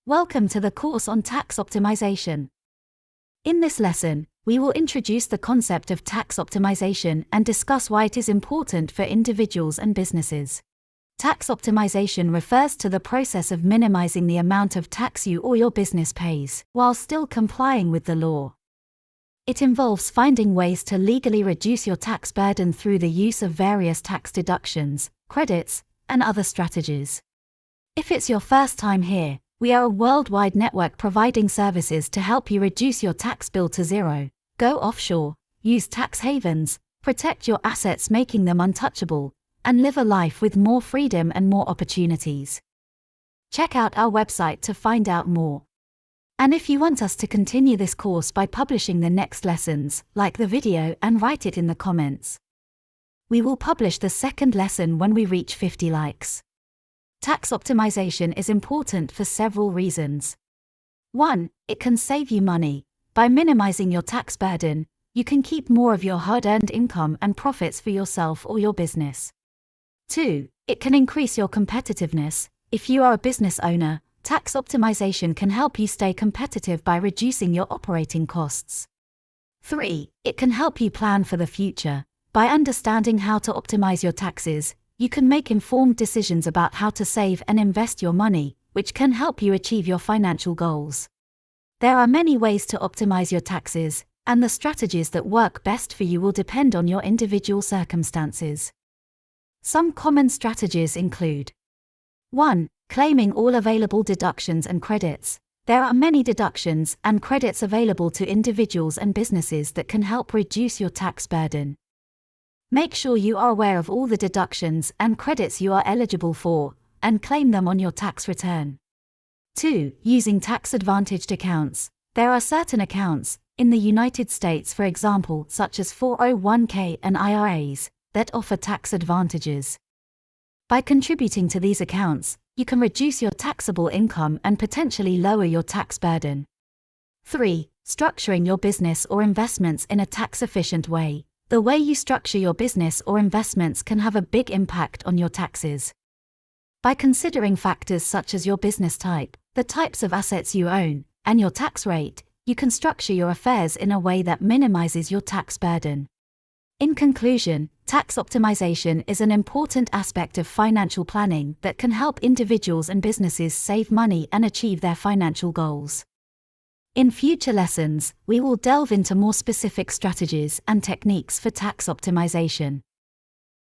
Welcome to the course on tax optimization. In this lesson, we will introduce the concept of tax optimization and discuss why it is important for individuals and businesses. Tax optimization refers to the process of minimizing the amount of tax you or your business pays, while still complying with the law. It involves finding ways to legally reduce your tax burden through the use of various tax deductions, credits, and other strategies. If it's your first time here, we are a worldwide network providing services to help you reduce your tax bill to zero, go offshore, use tax havens, protect your assets making them untouchable, and live a life with more freedom and more opportunities. Check out our website to find out more. And if you want us to continue this course by publishing the next lessons, like the video and write it in the comments. We will publish the second lesson when we reach 50 likes. Tax optimization is important for several reasons. 1. It can save you money. By minimizing your tax burden, you can keep more of your hard-earned income and profits for yourself or your business. 2. It can increase your competitiveness. If you are a business owner, tax optimization can help you stay competitive by reducing your operating costs. 3. It can help you plan for the future. By understanding how to optimize your taxes, you can make informed decisions about how to save and invest your money, which can help you achieve your financial goals. There are many ways to optimize your taxes, and the strategies that work best for you will depend on your individual circumstances. Some common strategies include 1. Claiming all available deductions and credits. There are many deductions and credits available to individuals and businesses that can help reduce your tax burden. Make sure you are aware of all the deductions and credits you are eligible for, and claim them on your tax return. 2. Using tax-advantaged accounts. There are certain accounts, in the United States for example, such as 401k and IRAs, that offer tax advantages. By contributing to these accounts, you can reduce your taxable income and potentially lower your tax burden. 3. Structuring your business or investments in a tax-efficient way. The way you structure your business or investments can have a big impact on your taxes. By considering factors such as your business type, the types of assets you own, and your tax rate, you can structure your affairs in a way that minimizes your tax burden. In conclusion, tax optimization is an important aspect of financial planning that can help individuals and businesses save money and achieve their financial goals. In future lessons, we will delve into more specific strategies and techniques for tax optimization.